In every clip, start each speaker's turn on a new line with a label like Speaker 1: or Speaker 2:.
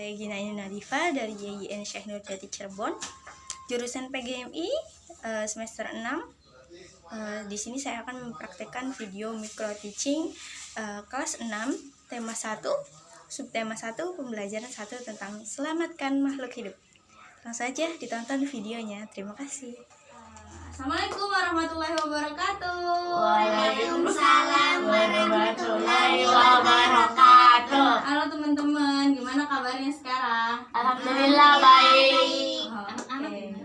Speaker 1: Saya Gina Nadifa dari YIN Syekh Nurjati Cirebon, jurusan PGMI semester 6. Di sini saya akan mempraktekkan video micro teaching kelas 6, tema 1, subtema 1, pembelajaran 1 tentang selamatkan makhluk hidup. Langsung saja ditonton videonya. Terima kasih. Assalamualaikum warahmatullahi wabarakatuh.
Speaker 2: Waalaikumsalam warahmatullahi wabarakatuh.
Speaker 1: Halo teman-teman, gimana kabarnya sekarang?
Speaker 2: Alhamdulillah baik.
Speaker 1: Oke.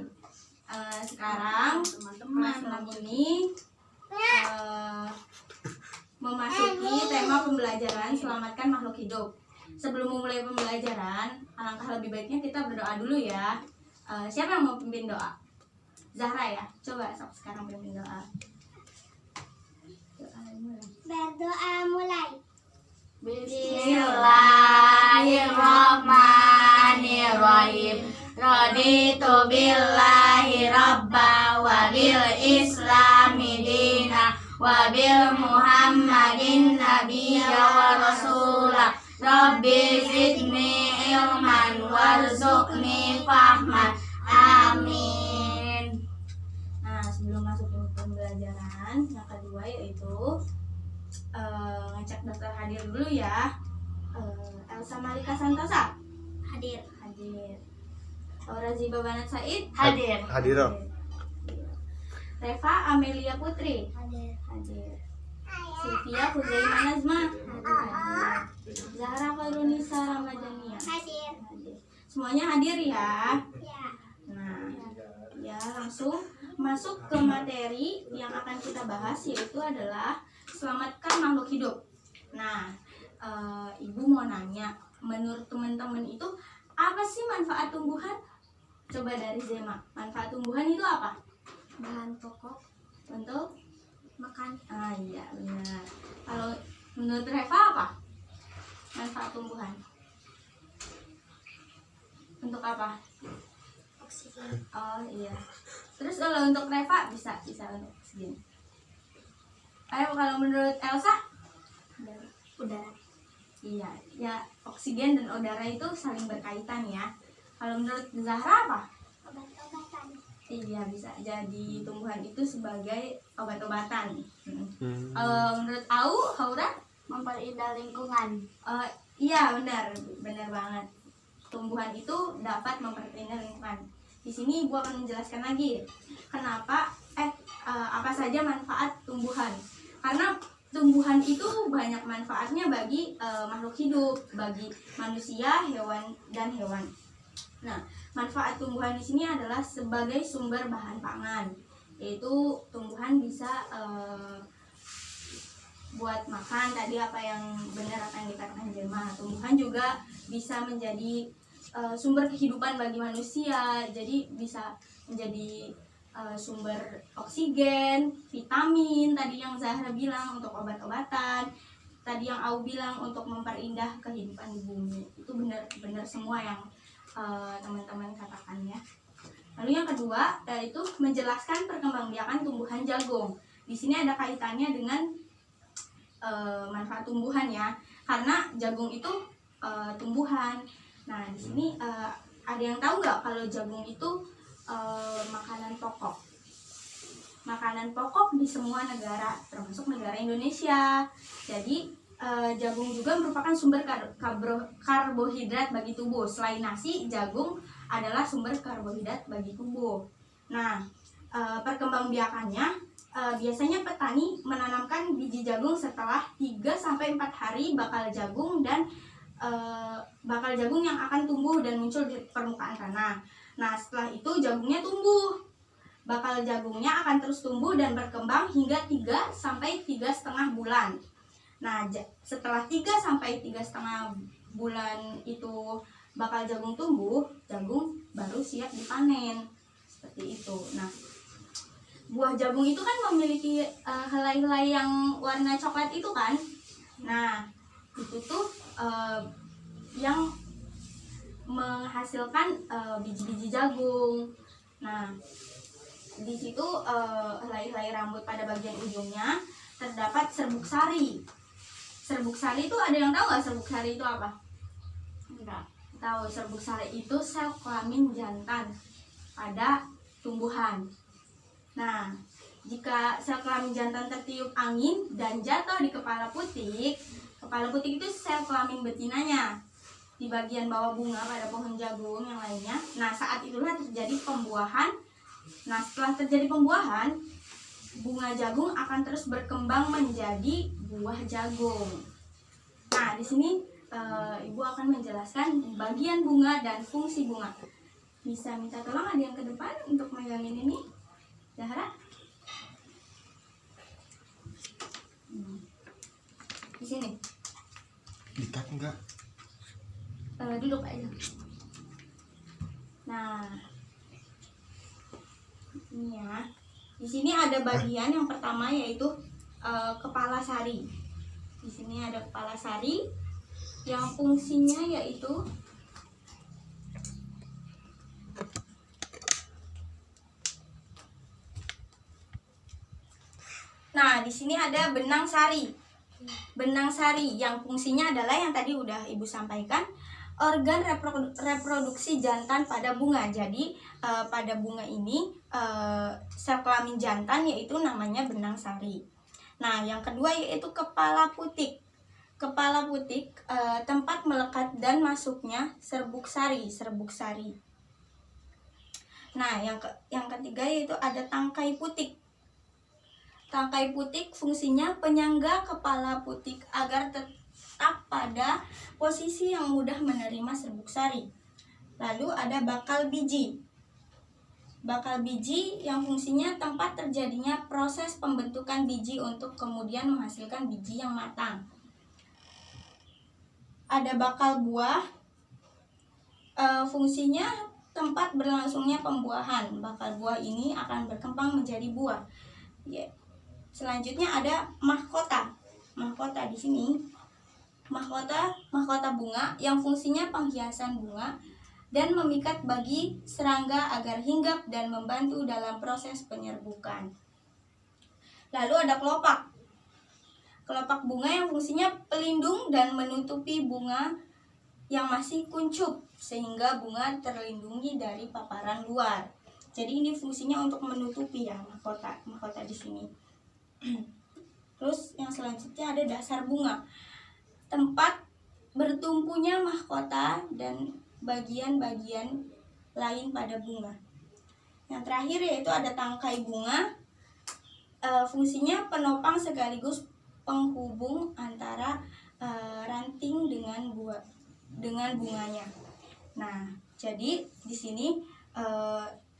Speaker 1: Sekarang teman-teman ini memasuki tema pembelajaran selamatkan makhluk hidup. Sebelum memulai pembelajaran, alangkah lebih baiknya kita berdoa dulu ya. Siapa yang mau pimpin doa? Zahra ya, coba sekarang pimpin doa.
Speaker 2: Berdoa mulai.
Speaker 3: Bismillahirrahmanirrahim. Raditu billahi rabba wa bil islami dina wa bil muhammadin nabiyya wa rasulah. Rabbi zidni ilman warzuqni fahman. Amin.
Speaker 1: Nah, sebelum masuk ke pembelajaran yang kedua yaitu ngecek daftar hadir dulu ya. Elsa Malika Santosa
Speaker 2: Hadir.
Speaker 1: Raziba Banat Said
Speaker 3: Hadir.
Speaker 4: Hadir.
Speaker 1: Reva Amelia Putri
Speaker 2: Hadir.
Speaker 1: Sylvia Huzaimah Nazma Zahra Khairunisa Ramadhania
Speaker 2: Hadir.
Speaker 1: Semuanya hadir ya.
Speaker 2: Ya.
Speaker 1: Nah, ya langsung masuk ke materi yang akan kita bahas, yaitu adalah selamatkan makhluk hidup. Nah, Ibu mau nanya, menurut teman-teman itu apa sih manfaat tumbuhan? Coba dari Zema, manfaat tumbuhan itu apa?
Speaker 2: Bahan pokok
Speaker 1: Untuk?
Speaker 2: makan.
Speaker 1: Iya benar. Kalau menurut Reva apa manfaat tumbuhan? Untuk apa?
Speaker 2: Oksigen.
Speaker 1: Oh iya. Terus kalau untuk Reva bisa untuk oksigen. Ayo kalau menurut Elsa?
Speaker 2: Udara.
Speaker 1: Iya, ya oksigen dan udara itu saling berkaitan ya. Kalau menurut Zahra apa?
Speaker 2: Obat-obatan.
Speaker 1: Iya, bisa jadi tumbuhan itu sebagai obat-obatan. Menurut Haura?
Speaker 2: Memperindah lingkungan.
Speaker 1: Iya benar banget. Tumbuhan itu dapat memperindah lingkungan. Di sini Ibu akan menjelaskan lagi kenapa apa saja manfaat tumbuhan. Karena tumbuhan itu banyak manfaatnya bagi makhluk hidup, bagi manusia, hewan dan hewan. Nah, manfaat tumbuhan di sini adalah sebagai sumber bahan pangan, yaitu tumbuhan bisa buat makan, tadi apa yang benar apa yang dikatakan Jelma. Tumbuhan juga bisa menjadi sumber kehidupan bagi manusia, jadi bisa menjadi sumber oksigen, vitamin, tadi yang Zahra bilang untuk obat-obatan, tadi yang Au bilang untuk memperindah kehidupan di bumi. Itu benar semua yang teman-teman katakan ya. Lalu yang kedua yaitu menjelaskan perkembangbiakan tumbuhan jagung. Di sini ada kaitannya dengan manfaat tumbuhan ya, karena jagung itu tumbuhan. Nah di sini ada yang tahu nggak kalau jagung itu makanan pokok? Makanan pokok di semua negara, termasuk negara Indonesia. Jadi jagung juga merupakan sumber karbohidrat bagi tubuh. Selain nasi, jagung adalah sumber karbohidrat bagi tubuh. Nah, perkembangbiakannya biasanya petani menanamkan biji jagung setelah 3-4 hari bakal jagung dan bakal jagung yang akan tumbuh dan muncul di permukaan tanah. Nah, setelah itu jagungnya tumbuh. Bakal jagungnya akan terus tumbuh dan berkembang hingga 3-3,5 bulan. Nah, setelah 3-3,5 bulan itu bakal jagung tumbuh, jagung baru siap dipanen. Seperti itu. Nah, buah jagung itu kan memiliki helai-helai yang warna coklat itu kan. Nah, itu tuh yang menghasilkan biji-biji jagung. Nah, di situ helai-helai rambut pada bagian ujungnya terdapat serbuk sari. Serbuk sari itu ada yang tahu nggak serbuk sari itu apa?
Speaker 2: Enggak.
Speaker 1: atau serbuk sari itu sel kelamin jantan pada tumbuhan. Nah, jika sel kelamin jantan tertiup angin dan jatuh di kepala putik itu sel kelamin betinanya di bagian bawah bunga pada pohon jagung yang lainnya. Nah, saat itulah terjadi pembuahan. Nah, setelah terjadi pembuahan, bunga jagung akan terus berkembang menjadi buah jagung. Nah, di sini Ibu akan menjelaskan bagian bunga dan fungsi bunga. Bisa minta tolong ada yang ke depan untuk megangin ini, Zahra? Di sini.
Speaker 4: Ikat enggak?
Speaker 1: Duduk aja. Nah, ini ya. Di sini ada bagian yang pertama yaitu kepala sari. Di sini ada kepala sari yang fungsinya yaitu Nah, di sini ada benang sari. Benang sari yang fungsinya adalah yang tadi udah Ibu sampaikan, organ reproduksi jantan pada bunga. Jadi pada bunga ini sel kelamin jantan yaitu namanya benang sari. Nah, yang kedua yaitu kepala putik. Kepala putik tempat melekat dan masuknya serbuk sari. Nah, yang ketiga yaitu ada tangkai putik. Tangkai putik fungsinya penyangga kepala putik agar tetap pada posisi yang mudah menerima serbuk sari. Lalu ada bakal biji. Bakal biji yang fungsinya tempat terjadinya proses pembentukan biji untuk kemudian menghasilkan biji yang matang. Ada bakal buah, fungsinya tempat berlangsungnya pembuahan. Bakal buah ini akan berkembang menjadi buah. Selanjutnya ada mahkota. Mahkota di sini, mahkota bunga yang fungsinya penghiasan bunga dan memikat bagi serangga agar hinggap dan membantu dalam proses penyerbukan. Lalu ada kelopak. Kelopak bunga yang fungsinya pelindung dan menutupi bunga yang masih kuncup sehingga bunga terlindungi dari paparan luar. Jadi ini fungsinya untuk menutupi ya mahkota di sini. Terus yang selanjutnya ada dasar bunga. Tempat bertumpunya mahkota dan bagian-bagian lain pada bunga. Yang terakhir yaitu ada tangkai bunga. Fungsinya penopang sekaligus penghubung antara ranting dengan bunganya. Nah, jadi di sini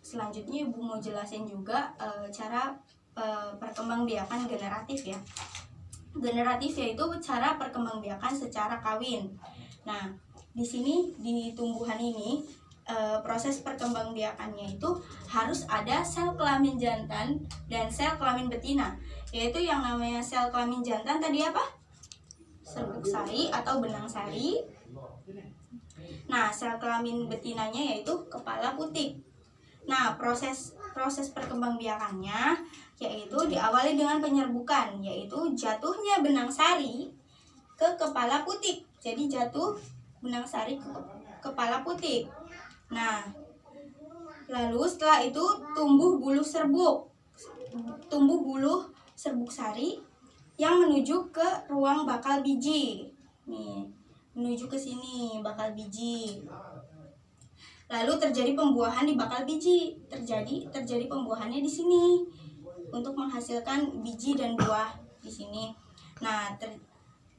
Speaker 1: selanjutnya Ibu mau jelasin juga cara perkembangbiakan generatif ya. Generatif yaitu cara perkembangbiakan secara kawin. Nah, di sini di tumbuhan ini proses perkembangbiakannya itu harus ada sel kelamin jantan dan sel kelamin betina. Yaitu yang namanya sel kelamin jantan tadi apa? Serbuk sari atau benang sari. Nah, sel kelamin betinanya yaitu kepala putik. Nah, proses perkembangbiakannya yaitu diawali dengan penyerbukan, yaitu jatuhnya benang sari ke kepala putik. Jadi jatuh benang sari ke kepala putik. Nah, lalu setelah itu tumbuh buluh serbuk sari yang menuju ke ruang bakal biji. Nih, menuju ke sini bakal biji. Lalu terjadi pembuahan di bakal biji. Terjadi pembuahannya di sini untuk menghasilkan biji dan buah di sini. Nah,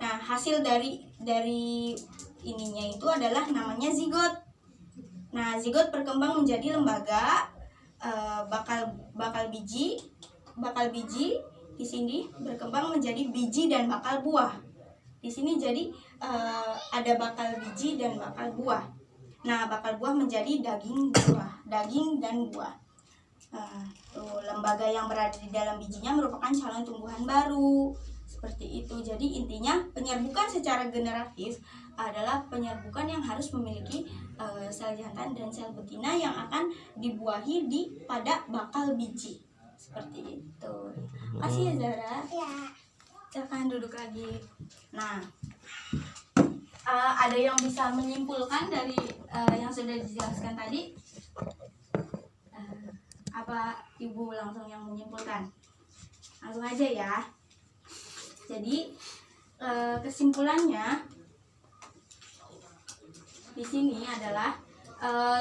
Speaker 1: hasil dari ininya itu adalah namanya zigot. Nah, zigot berkembang menjadi lembaga bakal biji. Bakal biji di sini berkembang menjadi biji dan bakal buah. Di sini jadi ada bakal biji dan bakal buah. Nah, bakal buah menjadi daging dan buah. Lembaga yang berada di dalam bijinya merupakan calon tumbuhan baru. Seperti itu. Jadi intinya penyerbukan secara generatif adalah penyerbukan yang harus memiliki sel jantan dan sel betina yang akan dibuahi pada bakal biji. Seperti itu. Makasih ya Zahra.
Speaker 2: Ya.
Speaker 1: Silakan duduk lagi. Nah, ada yang bisa menyimpulkan dari yang sudah dijelaskan tadi? Apa Ibu langsung yang menyimpulkan? Langsung aja ya. Jadi kesimpulannya di sini adalah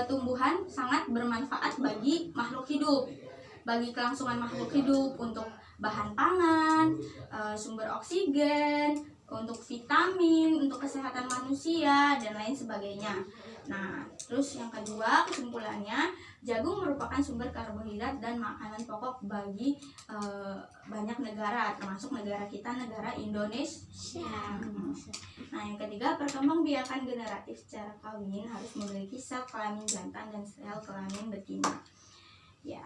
Speaker 1: tumbuhan sangat bermanfaat bagi makhluk hidup, bagi kelangsungan makhluk hidup untuk bahan pangan, sumber oksigen, untuk vitamin, untuk kesehatan manusia dan lain sebagainya. Nah, terus yang kedua kesimpulannya, jagung merupakan sumber karbohidrat dan makanan pokok bagi banyak negara, termasuk negara kita, negara Indonesia. Nah, yang ketiga, perkembangbiakan generatif secara kawin harus memiliki sel kelamin jantan dan sel kelamin betina. Ya,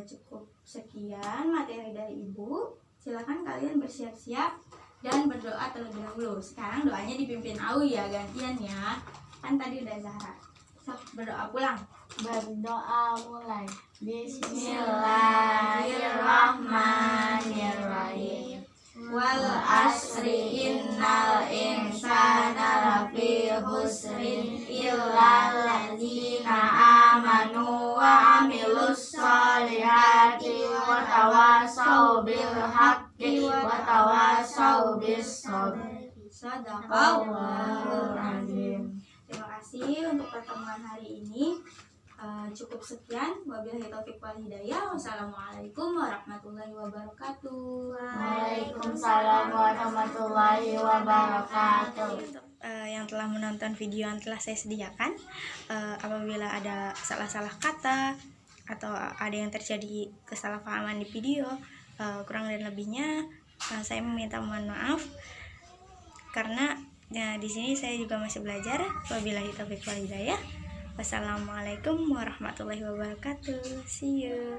Speaker 1: cukup sekian materi dari Ibu. Silakan kalian bersiap-siap dan berdoa terlebih dahulu. Sekarang doanya dipimpin Awi ya, gantian ya. Kan tadi udah Zahra. So, berdoa pulang.
Speaker 3: Berdoa mulai. Bismillahirrahmanirrahim. Wal asri innal insana lafi husrin illa alladzina amanu wa amilus solihati wa tawasau bil haqqi wa tawasau bis sabr. Sadaqallahul azim.
Speaker 1: Terima kasih untuk pertemuan hari ini. Cukup sekian. Wabillahi taufiq wal hidayah. Wassalamualaikum warahmatullahi wabarakatuh.
Speaker 3: Waalaikumsalam warahmatullahi wabarakatuh.
Speaker 1: Yang telah menonton video yang telah saya sediakan, apabila ada salah-salah kata atau ada yang terjadi kesalahpahaman di video, kurang dan lebihnya saya meminta mohon maaf, karena di sini saya juga masih belajar. Wabillahi taufiq wal hidayah. Wassalamualaikum warahmatullahi wabarakatuh. See you.